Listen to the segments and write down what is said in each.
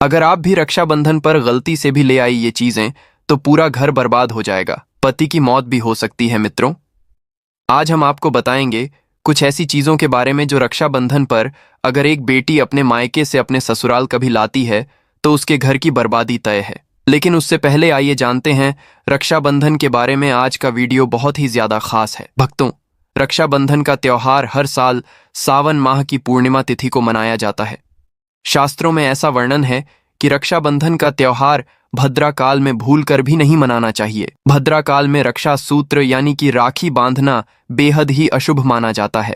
अगर आप भी रक्षाबंधन पर गलती से भी ले आई ये चीजें तो पूरा घर बर्बाद हो जाएगा, पति की मौत भी हो सकती है। मित्रों, आज हम आपको बताएंगे कुछ ऐसी चीजों के बारे में जो रक्षाबंधन पर अगर एक बेटी अपने मायके से अपने ससुराल कभी लाती है तो उसके घर की बर्बादी तय है। लेकिन उससे पहले आइए जानते हैं रक्षाबंधन के बारे में। आज का वीडियो बहुत ही ज्यादा खास है। भक्तों, रक्षाबंधन का त्योहार हर साल सावन माह की पूर्णिमा तिथि को मनाया जाता है। शास्त्रों में ऐसा वर्णन है कि रक्षाबंधन का त्योहार भद्रा काल में भूलकर भी नहीं मनाना चाहिए। भद्रा काल में रक्षा सूत्र यानी कि राखी बांधना बेहद ही अशुभ माना जाता है।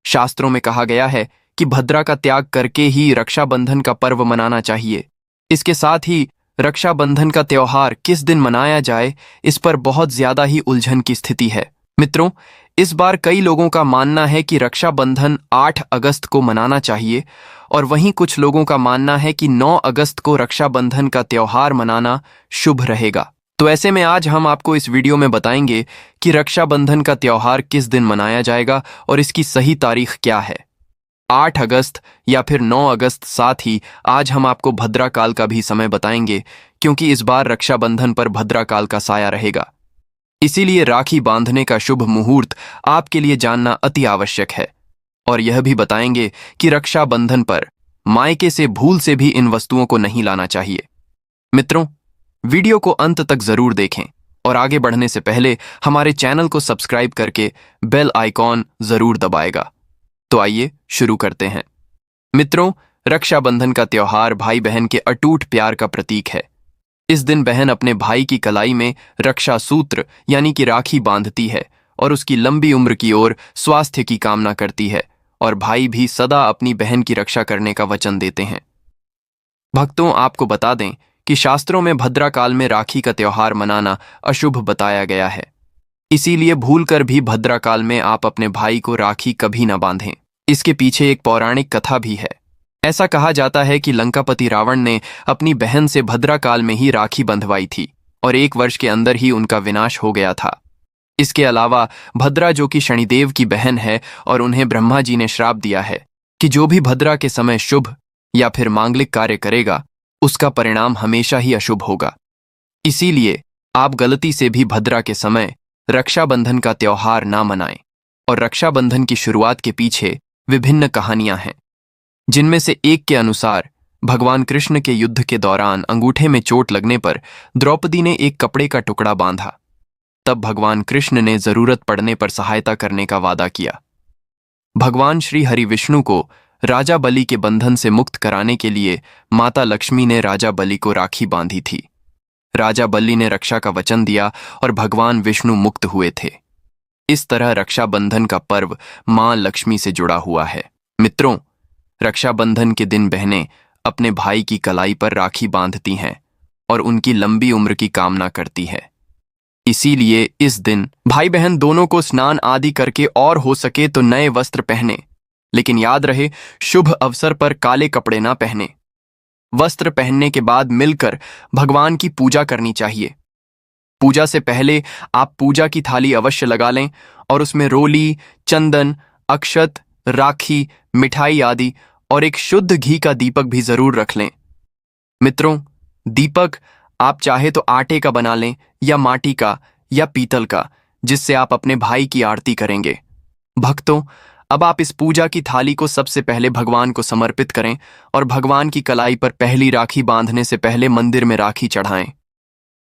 शास्त्रों में कहा गया है कि भद्रा का त्याग करके ही रक्षाबंधन का पर्व मनाना चाहिए। इसके साथ ही रक्षाबंधन का त्योहार किस दिन मनाया जाए, इस पर बहुत ज्यादा ही उलझन की स्थिति है। मित्रों, इस बार कई लोगों का मानना है कि रक्षाबंधन 8 अगस्त को मनाना चाहिए और वहीं कुछ लोगों का मानना है कि 9 अगस्त को रक्षाबंधन का त्योहार मनाना शुभ रहेगा। तो ऐसे में आज हम आपको इस वीडियो में बताएंगे कि रक्षाबंधन का त्योहार किस दिन मनाया जाएगा और इसकी सही तारीख क्या है, 8 अगस्त या फिर 9 अगस्त। साथ ही आज हम आपको भद्रा काल का भी समय बताएंगे, क्योंकि इस बार रक्षाबंधन पर भद्रा काल का साया रहेगा। इसीलिए राखी बांधने का शुभ मुहूर्त आपके लिए जानना अति आवश्यक है। और यह भी बताएंगे कि रक्षाबंधन पर मायके से भूल से भी इन वस्तुओं को नहीं लाना चाहिए। मित्रों, वीडियो को अंत तक जरूर देखें और आगे बढ़ने से पहले हमारे चैनल को सब्सक्राइब करके बेल आइकॉन जरूर दबाएगा। तो आइए शुरू करते हैं। मित्रों, रक्षाबंधन का त्योहार भाई बहन के अटूट प्यार का प्रतीक है। इस दिन बहन अपने भाई की कलाई में रक्षा सूत्र यानी कि राखी बांधती है और उसकी लंबी उम्र की ओर स्वास्थ्य की कामना करती है, और भाई भी सदा अपनी बहन की रक्षा करने का वचन देते हैं। भक्तों, आपको बता दें कि शास्त्रों में भद्रा काल में राखी का त्योहार मनाना अशुभ बताया गया है। इसीलिए भूलकर भी भद्रा काल में आप अपने भाई को राखी कभी न बांधें। इसके पीछे एक पौराणिक कथा भी है। ऐसा कहा जाता है कि लंकापति रावण ने अपनी बहन से भद्रा काल में ही राखी बंधवाई थी और 1 वर्ष के अंदर ही उनका विनाश हो गया था। इसके अलावा भद्रा, जो कि शनिदेव की बहन है, और उन्हें ब्रह्मा जी ने श्राप दिया है कि जो भी भद्रा के समय शुभ या फिर मांगलिक कार्य करेगा उसका परिणाम हमेशा ही अशुभ होगा। इसीलिए आप गलती से भी भद्रा के समय रक्षाबंधन का त्योहार ना मनाएं। और रक्षाबंधन की शुरुआत के पीछे विभिन्न कहानियां हैं, जिनमें से एक के अनुसार भगवान कृष्ण के युद्ध के दौरान अंगूठे में चोट लगने पर द्रौपदी ने एक कपड़े का टुकड़ा बांधा। तब भगवान कृष्ण ने जरूरत पड़ने पर सहायता करने का वादा किया। भगवान श्री हरि विष्णु को राजा बलि के बंधन से मुक्त कराने के लिए माता लक्ष्मी ने राजा बलि को राखी बांधी थी। राजा बलि ने रक्षा का वचन दिया और भगवान विष्णु मुक्त हुए थे। इस तरह रक्षाबंधन का पर्व मां लक्ष्मी से जुड़ा हुआ है। मित्रों, रक्षाबंधन के दिन बहनें अपने भाई की कलाई पर राखी बांधती हैं और उनकी लंबी उम्र की कामना करती है। इसीलिए इस दिन भाई बहन दोनों को स्नान आदि करके और हो सके तो नए वस्त्र पहने, लेकिन याद रहे शुभ अवसर पर काले कपड़े ना पहने। वस्त्र पहनने के बाद मिलकर भगवान की पूजा करनी चाहिए। पूजा से पहले आप पूजा की थाली अवश्य लगा लें और उसमें रोली, चंदन, अक्षत, राखी, मिठाई आदि और एक शुद्ध घी का दीपक भी जरूर रख लें। मित्रों, दीपक आप चाहे तो आटे का बना लें या माटी का या पीतल का, जिससे आप अपने भाई की आरती करेंगे। भक्तों, अब आप इस पूजा की थाली को सबसे पहले भगवान को समर्पित करें और भगवान की कलाई पर पहली राखी बांधने से पहले मंदिर में राखी चढ़ाएं।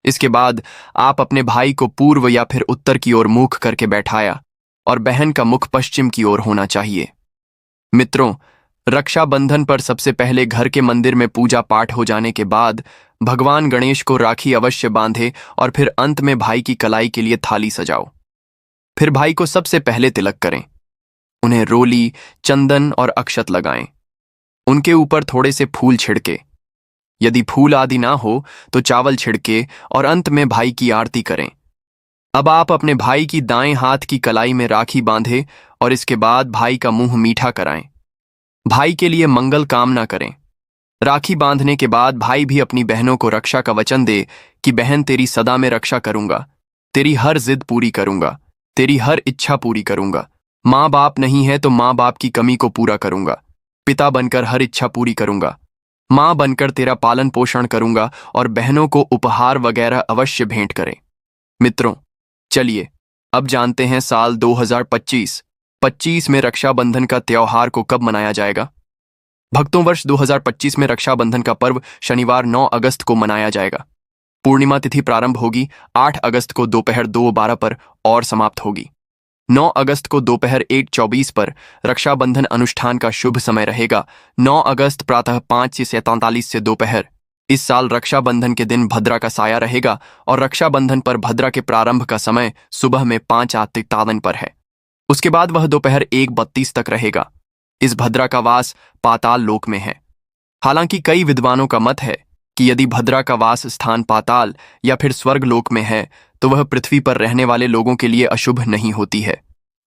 इसके बाद आप अपने भाई को पूर्व या फिर उत्तर की ओर मुख करके बैठाया और बहन का मुख पश्चिम की ओर होना चाहिए। मित्रों, रक्षाबंधन पर सबसे पहले घर के मंदिर में पूजा पाठ हो जाने के बाद भगवान गणेश को राखी अवश्य बांधे और फिर अंत में भाई की कलाई के लिए थाली सजाओ। फिर भाई को सबसे पहले तिलक करें, उन्हें रोली, चंदन और अक्षत लगाएं। उनके ऊपर थोड़े से फूल छिड़के, यदि फूल आदि ना हो तो चावल छिड़के और अंत में भाई की आरती करें। अब आप अपने भाई की दाएं हाथ की कलाई में राखी बांधे और इसके बाद भाई का मुंह मीठा कराएं। भाई के लिए मंगल कामना करें। राखी बांधने के बाद भाई भी अपनी बहनों को रक्षा का वचन दे कि बहन, तेरी सदा में रक्षा करूंगा, तेरी हर जिद पूरी करूंगा, तेरी हर इच्छा पूरी करूंगा। माँ बाप नहीं है तो माँ बाप की कमी को पूरा करूंगा, पिता बनकर हर इच्छा पूरी करूंगा। माँ बनकर तेरा पालन पोषण करूंगा और बहनों को उपहार वगैरह अवश्य भेंट करें। मित्रों, चलिए अब जानते हैं साल 2025 में रक्षाबंधन का त्योहार को कब मनाया जाएगा। भक्तों, वर्ष 2025 में रक्षाबंधन का पर्व शनिवार 9 अगस्त को मनाया जाएगा। पूर्णिमा तिथि प्रारंभ होगी 8 अगस्त को दोपहर 2:12 पर और समाप्त होगी 9 अगस्त को दोपहर 1:24 पर। रक्षाबंधन अनुष्ठान का शुभ समय रहेगा 9 अगस्त प्रातः 5:47 से दोपहर। इस साल रक्षाबंधन के दिन भद्रा का साया रहेगा और रक्षाबंधन पर भद्रा के प्रारंभ का समय सुबह में 5:53 पर है। उसके बाद वह दोपहर 1:32 तक रहेगा। इस भद्रा का वास पाताल लोक में है। हालांकि कई विद्वानों का मत है कि यदि भद्रा का वास स्थान पाताल या फिर स्वर्ग लोक में है तो वह पृथ्वी पर रहने वाले लोगों के लिए अशुभ नहीं होती है,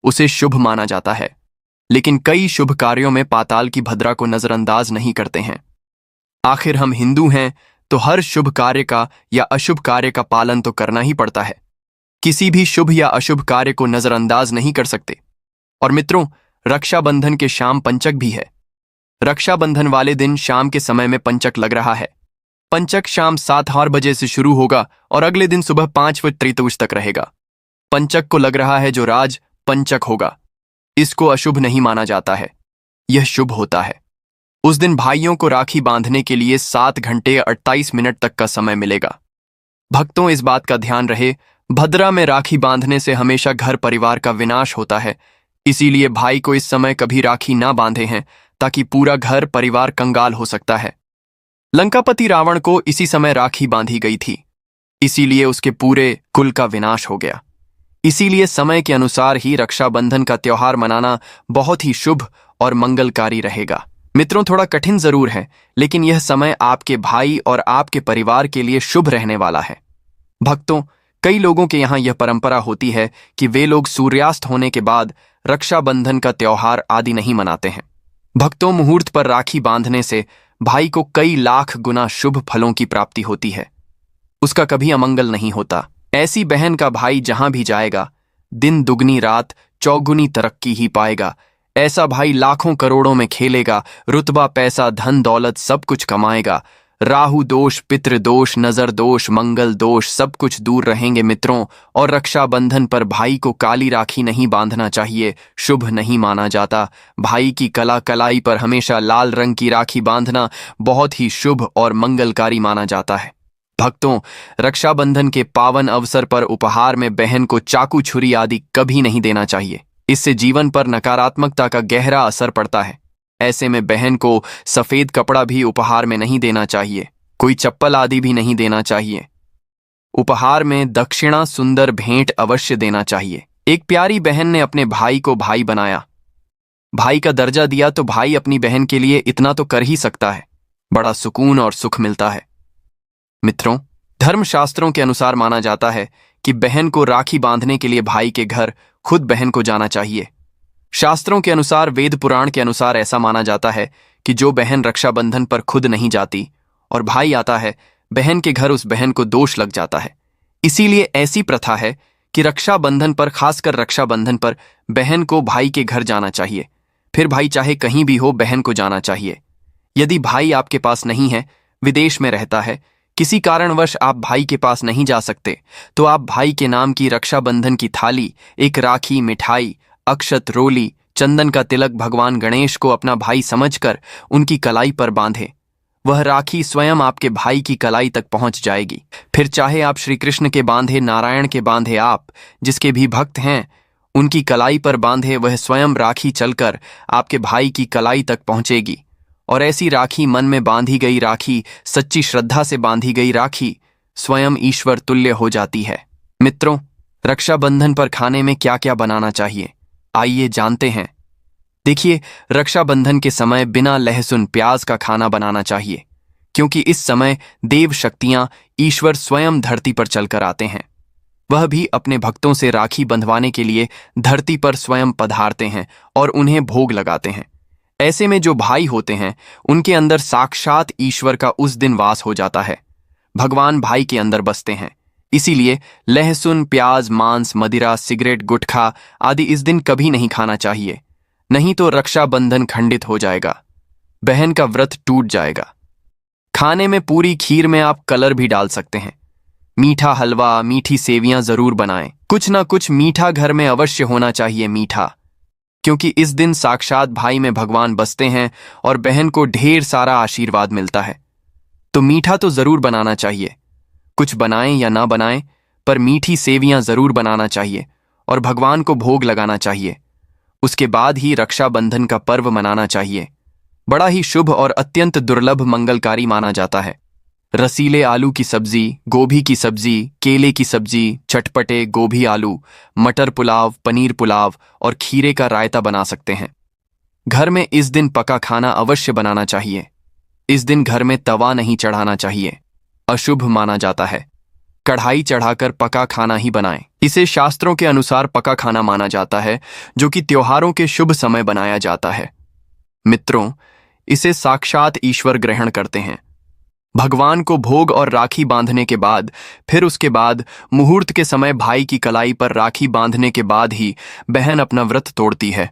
उसे शुभ माना जाता है। लेकिन कई शुभ कार्यों में पाताल की भद्रा को नजरअंदाज नहीं करते हैं। आखिर हम हिंदू हैं तो हर शुभ कार्य का या अशुभ कार्य का पालन तो करना ही पड़ता है। किसी भी शुभ या अशुभ कार्य को नजरअंदाज नहीं कर सकते। और मित्रों, रक्षाबंधन के शाम पंचक भी है। रक्षाबंधन वाले दिन शाम के समय में पंचक लग रहा है। पंचक शाम 7 बजे से शुरू होगा और अगले दिन सुबह 5 तक रहेगा। पंचक को लग रहा है जो राज पंचक होगा, इसको अशुभ नहीं माना जाता है, यह शुभ होता है। उस दिन भाइयों को राखी बांधने के लिए 7 घंटे 28 मिनट तक का समय मिलेगा। भक्तों, इस बात का ध्यान रहे, भद्रा में राखी बांधने से हमेशा घर परिवार का विनाश होता है। इसीलिए भाई को इस समय कभी राखी ना बांधे हैं, ताकि पूरा घर परिवार कंगाल हो सकता है। लंकापति रावण को इसी समय राखी बांधी गई थी, इसीलिए उसके पूरे कुल का विनाश हो गया। इसीलिए समय के अनुसार ही रक्षाबंधन का त्योहार मनाना बहुत ही शुभ और मंगलकारी रहेगा। मित्रों, थोड़ा कठिन जरूर है, लेकिन यह समय आपके भाई और आपके परिवार के लिए शुभ रहने वाला है। भक्तों, कई लोगों के यहाँ यह परंपरा होती है कि वे लोग सूर्यास्त होने के बाद रक्षाबंधन का त्योहार आदि नहीं मनाते हैं। भक्तों, मुहूर्त पर राखी बांधने से भाई को कई लाख गुना शुभ फलों की प्राप्ति होती है, उसका कभी अमंगल नहीं होता। ऐसी बहन का भाई जहां भी जाएगा, दिन दुगनी रात चौगुनी तरक्की ही पाएगा। ऐसा भाई लाखों करोड़ों में खेलेगा, रुतबा पैसा धन दौलत सब कुछ कमाएगा। राहु दोष, पितृ दोष, नजर दोष, मंगल दोष सब कुछ दूर रहेंगे मित्रों। और रक्षाबंधन पर भाई को काली राखी नहीं बांधना चाहिए, शुभ नहीं माना जाता। भाई की कलाई पर हमेशा लाल रंग की राखी बांधना बहुत ही शुभ और मंगलकारी माना जाता है। भक्तों, रक्षाबंधन के पावन अवसर पर उपहार में बहन को चाकू छुरी आदि कभी नहीं देना चाहिए। इससे जीवन पर नकारात्मकता का गहरा असर पड़ता है। ऐसे में बहन को सफेद कपड़ा भी उपहार में नहीं देना चाहिए, कोई चप्पल आदि भी नहीं देना चाहिए। उपहार में दक्षिणा सुंदर भेंट अवश्य देना चाहिए। एक प्यारी बहन ने अपने भाई को भाई बनाया, भाई का दर्जा दिया, तो भाई अपनी बहन के लिए इतना तो कर ही सकता है। बड़ा सुकून और सुख मिलता है। मित्रों, धर्मशास्त्रों के अनुसार माना जाता है कि बहन को राखी बांधने के लिए भाई के घर खुद बहन को जाना चाहिए। शास्त्रों के अनुसार, वेद पुराण के अनुसार ऐसा माना जाता है कि जो बहन रक्षाबंधन पर खुद नहीं जाती और भाई आता है बहन के घर, उस बहन को दोष लग जाता है। इसीलिए ऐसी प्रथा है कि रक्षाबंधन पर, खासकर रक्षाबंधन पर, बहन को भाई के घर जाना चाहिए। फिर भाई चाहे कहीं भी हो, बहन को जाना चाहिए। यदि भाई आपके पास नहीं है, विदेश में रहता है, किसी कारणवश आप भाई के पास नहीं जा सकते, तो आप भाई के नाम की रक्षाबंधन की थाली, एक राखी, मिठाई, अक्षत, रोली, चंदन का तिलक भगवान गणेश को अपना भाई समझकर उनकी कलाई पर बांधे। वह राखी स्वयं आपके भाई की कलाई तक पहुंच जाएगी। फिर चाहे आप श्री कृष्ण के बांधे, नारायण के बांधे, आप जिसके भी भक्त हैं उनकी कलाई पर बांधे, वह स्वयं राखी चलकर आपके भाई की कलाई तक पहुंचेगी। और ऐसी राखी, मन में बांधी गई राखी, सच्ची श्रद्धा से बांधी गई राखी स्वयं ईश्वर तुल्य हो जाती है। मित्रों, रक्षाबंधन पर खाने में क्या क्या बनाना चाहिए, आइए जानते हैं। देखिए, रक्षाबंधन के समय बिना लहसुन प्याज का खाना बनाना चाहिए, क्योंकि इस समय देव शक्तियां, ईश्वर स्वयं धरती पर चलकर आते हैं। वह भी अपने भक्तों से राखी बंधवाने के लिए धरती पर स्वयं पधारते हैं और उन्हें भोग लगाते हैं। ऐसे में जो भाई होते हैं उनके अंदर साक्षात ईश्वर का उस दिन वास हो जाता है। भगवान भाई के अंदर बसते हैं। इसीलिए लहसुन, प्याज, मांस, मदिरा, सिगरेट, गुटखा आदि इस दिन कभी नहीं खाना चाहिए, नहीं तो रक्षाबंधन खंडित हो जाएगा, बहन का व्रत टूट जाएगा। खाने में पूरी खीर में आप कलर भी डाल सकते हैं। मीठा हलवा, मीठी सेवियां जरूर बनाएं। कुछ ना कुछ मीठा घर में अवश्य होना चाहिए, मीठा, क्योंकि इस दिन साक्षात भाई में भगवान बसते हैं और बहन को ढेर सारा आशीर्वाद मिलता है। तो मीठा तो जरूर बनाना चाहिए। कुछ बनाएं या ना बनाएं, पर मीठी सेवियां जरूर बनाना चाहिए और भगवान को भोग लगाना चाहिए। उसके बाद ही रक्षाबंधन का पर्व मनाना चाहिए। बड़ा ही शुभ और अत्यंत दुर्लभ मंगलकारी माना जाता है। रसीले आलू की सब्जी, गोभी की सब्जी, केले की सब्जी, चटपटे गोभी आलू, मटर पुलाव, पनीर पुलाव और खीरे का रायता बना सकते हैं। घर में इस दिन पका खाना अवश्य बनाना चाहिए। इस दिन घर में तवा नहीं चढ़ाना चाहिए, अशुभ माना जाता है। कढ़ाई चढ़ाकर पका खाना ही बनाएं। इसे शास्त्रों के अनुसार पका खाना माना जाता है, जो कि त्योहारों के शुभ समय बनाया जाता है। मित्रों, इसे साक्षात ईश्वर ग्रहण करते हैं। भगवान को भोग और राखी बांधने के बाद, फिर उसके बाद मुहूर्त के समय भाई की कलाई पर राखी बांधने के बाद ही बहन अपना व्रत तोड़ती है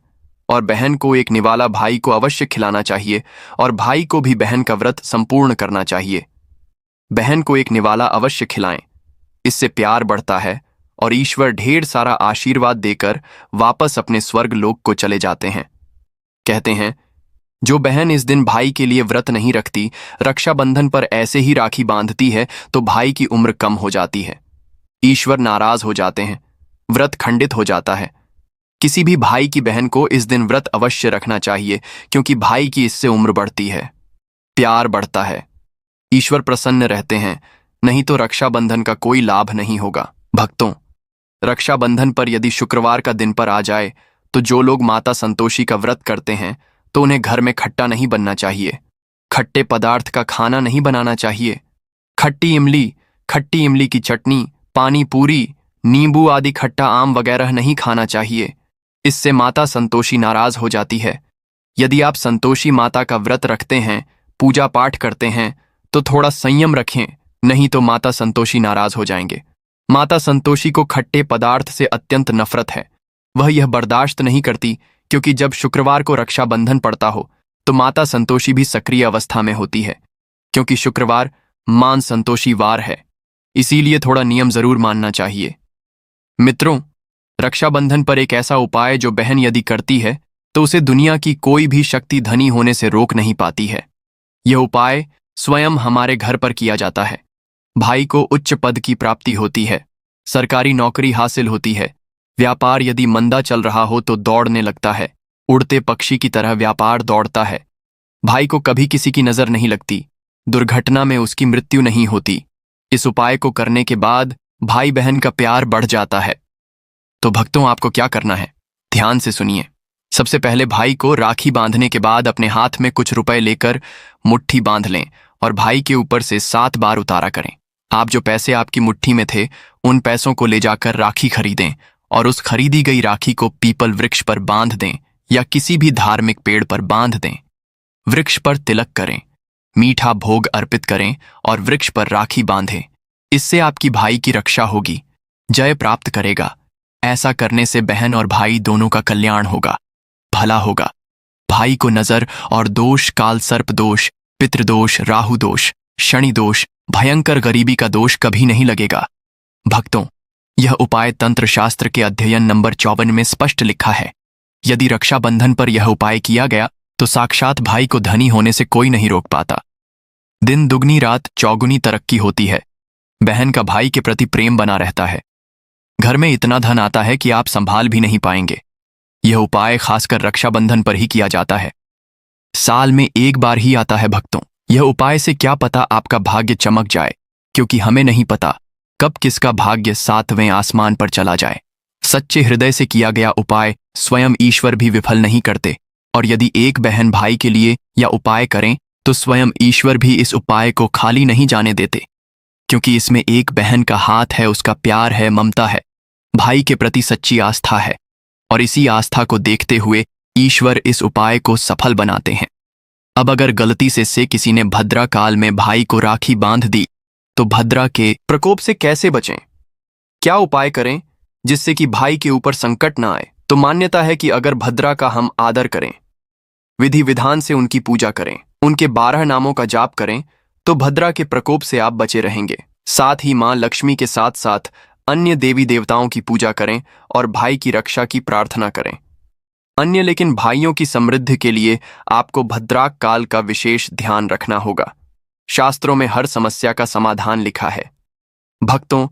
और बहन को एक निवाला भाई को अवश्य खिलाना चाहिए और भाई को भी बहन का व्रत संपूर्ण करना चाहिए। बहन को एक निवाला अवश्य खिलाएं। इससे प्यार बढ़ता है और ईश्वर ढेर सारा आशीर्वाद देकर वापस अपने स्वर्ग लोक को चले जाते हैं। कहते हैं, जो बहन इस दिन भाई के लिए व्रत नहीं रखती, रक्षाबंधन पर ऐसे ही राखी बांधती है, तो भाई की उम्र कम हो जाती है। ईश्वर नाराज हो जाते हैं, व्रत खंडित हो जाता है। किसी भी भाई की बहन को इस दिन व्रत अवश्य रखना चाहिए, क्योंकि भाई की इससे उम्र बढ़ती है, प्यार बढ़ता है, ईश्वर प्रसन्न रहते हैं। नहीं तो रक्षाबंधन का कोई लाभ नहीं होगा। भक्तों, रक्षाबंधन पर यदि शुक्रवार का दिन पर आ जाए, तो जो लोग माता संतोषी का व्रत करते हैं, तो उन्हें घर में खट्टा नहीं बनना चाहिए। खट्टे पदार्थ का खाना नहीं बनाना चाहिए। खट्टी इमली की चटनी, पानी पूरी, नींबू आदि खट्टा आम वगैरह नहीं खाना चाहिए। इससे माता संतोषी नाराज हो जाती है। यदि आप संतोषी माता का व्रत रखते हैं, पूजा पाठ करते हैं, तो थोड़ा संयम रखें, नहीं तो माता संतोषी नाराज हो जाएंगे। माता संतोषी को खट्टे पदार्थ से अत्यंत नफरत है। वह यह बर्दाश्त नहीं करती, क्योंकि जब शुक्रवार को रक्षाबंधन पड़ता हो, तो माता संतोषी भी सक्रिय अवस्था में होती है, क्योंकि शुक्रवार मान संतोषी वार है। इसीलिए थोड़ा नियम जरूर मानना चाहिए। मित्रों, रक्षाबंधन पर एक ऐसा उपाय जो बहन यदि करती है, तो उसे दुनिया की कोई भी शक्ति धनी होने से रोक नहीं पाती है। यह उपाय स्वयं हमारे घर पर किया जाता है। भाई को उच्च पद की प्राप्ति होती है, सरकारी नौकरी हासिल होती है, व्यापार यदि मंदा चल रहा हो तो दौड़ने लगता है, उड़ते पक्षी की तरह व्यापार दौड़ता है। भाई को कभी किसी की नजर नहीं लगती, दुर्घटना में उसकी मृत्यु नहीं होती। इस उपाय को करने के बाद भाई बहन का प्यार बढ़ जाता है। तो भक्तों, आपको क्या करना है, ध्यान से सुनिए। सबसे पहले भाई को राखी बांधने के बाद अपने हाथ में कुछ रुपए लेकर मुट्ठी बांध लें और भाई के ऊपर से 7 बार उतारा करें। आप जो पैसे आपकी मुट्ठी में थे, उन पैसों को ले जाकर राखी खरीदें और उस खरीदी गई राखी को पीपल वृक्ष पर बांध दें या किसी भी धार्मिक पेड़ पर बांध दें। वृक्ष पर तिलक करें, मीठा भोग अर्पित करें और वृक्ष पर राखी बांधें। इससे आपकी भाई की रक्षा होगी, जय प्राप्त करेगा। ऐसा करने से बहन और भाई दोनों का कल्याण होगा, भला होगा। भाई को नजर और दोष, काल सर्प दोष, पितृदोष, राहु दोष, शनि दोष, भयंकर गरीबी का दोष कभी नहीं लगेगा। भक्तों, यह उपाय तंत्र शास्त्र के अध्ययन नंबर 54 में स्पष्ट लिखा है। यदि रक्षाबंधन पर यह उपाय किया गया, तो साक्षात भाई को धनी होने से कोई नहीं रोक पाता। दिन दुगनी रात चौगुनी तरक्की होती है। बहन का भाई के प्रति प्रेम बना रहता है। घर में इतना धन आता है कि आप संभाल भी नहीं पाएंगे। यह उपाय खासकर रक्षाबंधन पर ही किया जाता है। साल में एक बार ही आता है भक्तों। यह उपाय से क्या पता आपका भाग्य चमक जाए, क्योंकि हमें नहीं पता कब किसका भाग्य 7वें आसमान पर चला जाए। सच्चे हृदय से किया गया उपाय स्वयं ईश्वर भी विफल नहीं करते, और यदि एक बहन भाई के लिए यह उपाय करें, तो स्वयं ईश्वर भी इस उपाय को खाली नहीं जाने देते, क्योंकि इसमें एक बहन का हाथ है, उसका प्यार है, ममता है, भाई के प्रति सच्ची आस्था है, और इसी आस्था को देखते हुए ईश्वर इस उपाय को सफल बनाते हैं। अब अगर गलती से किसी ने भद्रा काल में भाई को राखी बांध दी, तो भद्रा के प्रकोप से कैसे बचें? क्या उपाय करें जिससे कि भाई के ऊपर संकट ना आए? तो मान्यता है कि अगर भद्रा का हम आदर करें, विधि विधान से उनकी पूजा करें, उनके 12 नामों का जाप करें, तो भद्रा के प्रकोप से आप बचे रहेंगे। साथ ही मां लक्ष्मी के साथ साथ अन्य देवी देवताओं की पूजा करें और भाई की रक्षा की प्रार्थना करें। लेकिन भाइयों की समृद्धि के लिए आपको भद्राक काल का विशेष ध्यान रखना होगा। शास्त्रों में हर समस्या का समाधान लिखा है। भक्तों,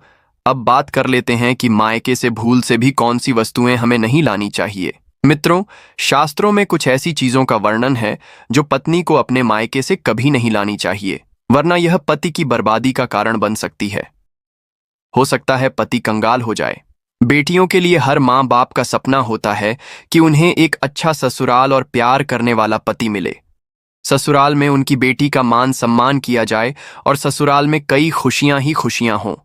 अब बात कर लेते हैं कि मायके से भूल से भी कौन सी वस्तुएं हमें नहीं लानी चाहिए। मित्रों, शास्त्रों में कुछ ऐसी चीजों का वर्णन है जो पत्नी को अपने मायके से कभी नहीं लानी चाहिए, वरना यह पति की बर्बादी का कारण बन सकती है। हो सकता है पति कंगाल हो जाए। बेटियों के लिए हर माँ बाप का सपना होता है कि उन्हें एक अच्छा ससुराल और प्यार करने वाला पति मिले। ससुराल में उनकी बेटी का मान सम्मान किया जाए और ससुराल में कई खुशियां ही खुशियां हों।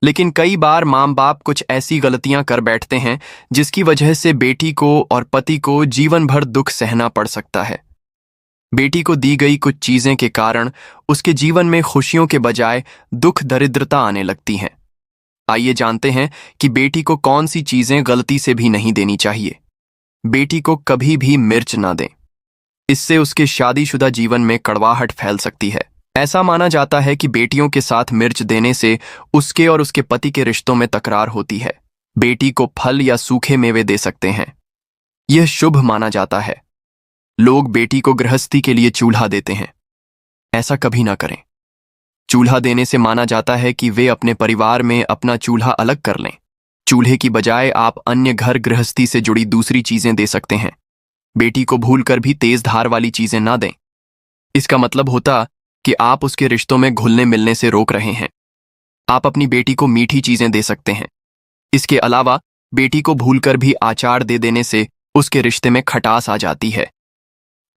लेकिन कई बार माँ बाप कुछ ऐसी गलतियां कर बैठते हैं जिसकी वजह से बेटी को और पति को जीवन भर दुख सहना पड़ सकता है। बेटी को दी गई कुछ चीजें के कारण उसके जीवन में खुशियों के बजाय दुख दरिद्रता आने लगती हैं। आइए जानते हैं कि बेटी को कौन सी चीजें गलती से भी नहीं देनी चाहिए। बेटी को कभी भी मिर्च ना दें। इससे उसके शादीशुदा जीवन में कड़वाहट फैल सकती है। ऐसा माना जाता है कि बेटियों के साथ मिर्च देने से उसके और उसके पति के रिश्तों में तकरार होती है। बेटी को फल या सूखे मेवे दे सकते हैं, यह शुभ माना जाता है। लोग बेटी को गृहस्थी के लिए चूल्हा देते हैं, ऐसा कभी ना करें। चूल्हा देने से माना जाता है कि वे अपने परिवार में अपना चूल्हा अलग कर लें। चूल्हे की बजाय आप अन्य घर गृहस्थी से जुड़ी दूसरी चीजें दे सकते हैं। बेटी को भूलकर भी तेज धार वाली चीजें ना दें। इसका मतलब होता कि आप उसके रिश्तों में घुलने मिलने से रोक रहे हैं। आप अपनी बेटी को मीठी चीजें दे सकते हैं। इसके अलावा बेटी को भूलकर भी अचार दे देने से उसके रिश्ते में खटास आ जाती है,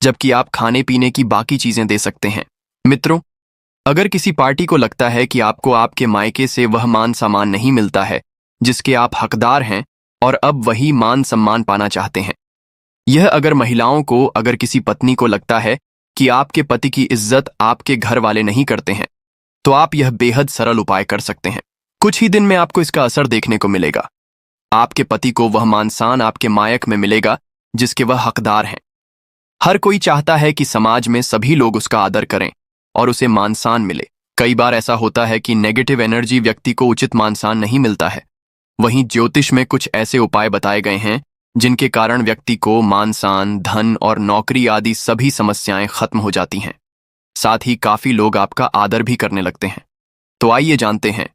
जबकि आप खाने पीने की बाकी चीजें दे सकते हैं। मित्रों, अगर किसी पार्टी को लगता है कि आपको आपके मायके से वह मान सम्मान नहीं मिलता है जिसके आप हकदार हैं और अब वही मान सम्मान पाना चाहते हैं, अगर किसी पत्नी को लगता है कि आपके पति की इज्जत आपके घर वाले नहीं करते हैं, तो आप यह बेहद सरल उपाय कर सकते हैं। कुछ ही दिन में आपको इसका असर देखने को मिलेगा। आपके पति को वह मान-सम्मान आपके मायक में मिलेगा जिसके वह हकदार हैं। हर कोई चाहता है कि समाज में सभी लोग उसका आदर करें और उसे मान-सम्मान मिले। कई बार ऐसा होता है कि नेगेटिव एनर्जी व्यक्ति को उचित मान-सम्मान नहीं मिलता है। वहीं ज्योतिष में कुछ ऐसे उपाय बताए गए हैं जिनके कारण व्यक्ति को मान-सम्मान, धन और नौकरी आदि सभी समस्याएं खत्म हो जाती हैं। साथ ही काफी लोग आपका आदर भी करने लगते हैं। तो आइए जानते हैं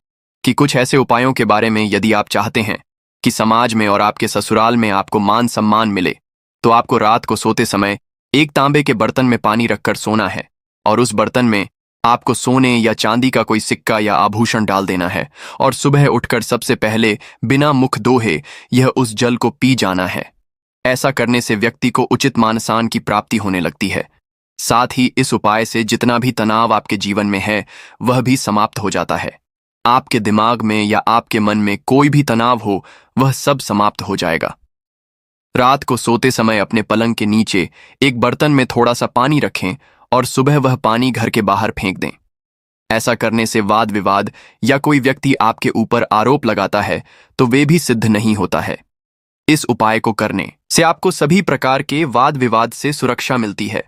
कि कुछ ऐसे उपायों के बारे में। यदि आप चाहते हैं कि समाज में और आपके ससुराल में आपको मान सम्मान मिले, तो आपको रात को सोते समय एक तांबे के बर्तन में पानी रखकर सोना है और उस बर्तन में आपको सोने या चांदी का कोई सिक्का या आभूषण डाल देना है और सुबह उठकर सबसे पहले बिना मुख धोए यह उस जल को पी जाना है। ऐसा करने से व्यक्ति को उचित मान-सम्मान की प्राप्ति होने लगती है। साथ ही इस उपाय से जितना भी तनाव आपके जीवन में है वह भी समाप्त हो जाता है। आपके दिमाग में या आपके मन में कोई भी तनाव हो वह सब समाप्त हो जाएगा। रात को सोते समय अपने पलंग के नीचे एक बर्तन में थोड़ा सा पानी रखें और सुबह वह पानी घर के बाहर फेंक दें। ऐसा करने से वाद विवाद या कोई व्यक्ति आपके ऊपर आरोप लगाता है तो वे भी सिद्ध नहीं होता है। इस उपाय को करने से आपको सभी प्रकार के वाद विवाद से सुरक्षा मिलती है।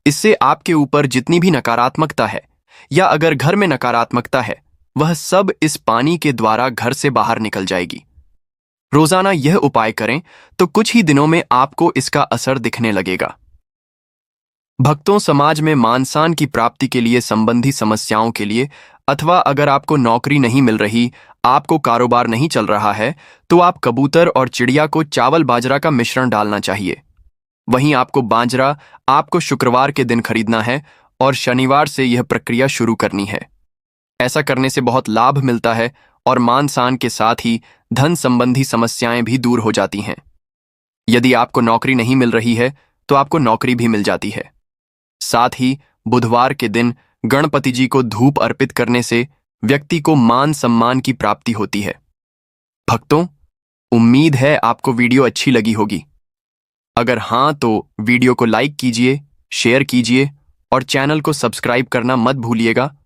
इससे आपके ऊपर जितनी भी नकारात्मकता है या अगर घर में नकारात्मकता है वह सब इस पानी के द्वारा घर से बाहर निकल जाएगी। रोजाना यह उपाय करें तो कुछ ही दिनों में आपको इसका असर दिखने लगेगा। भक्तों, समाज में मान-सम्मान की प्राप्ति के लिए संबंधी समस्याओं के लिए अथवा अगर आपको नौकरी नहीं मिल रही, आपको कारोबार नहीं चल रहा है, तो आप कबूतर और चिड़िया को चावल बाजरा का मिश्रण डालना चाहिए। वहीं आपको शुक्रवार के दिन खरीदना है और शनिवार से यह प्रक्रिया शुरू करनी है। ऐसा करने से बहुत लाभ मिलता है और मान-सम्मान के साथ ही धन संबंधी समस्याएं भी दूर हो जाती हैं। यदि आपको नौकरी नहीं मिल रही है तो आपको नौकरी भी मिल जाती है। साथ ही बुधवार के दिन गणपति जी को धूप अर्पित करने से व्यक्ति को मान सम्मान की प्राप्ति होती है। भक्तों, उम्मीद है आपको वीडियो अच्छी लगी होगी। अगर हां तो वीडियो को लाइक कीजिए, शेयर कीजिए और चैनल को सब्सक्राइब करना मत भूलिएगा।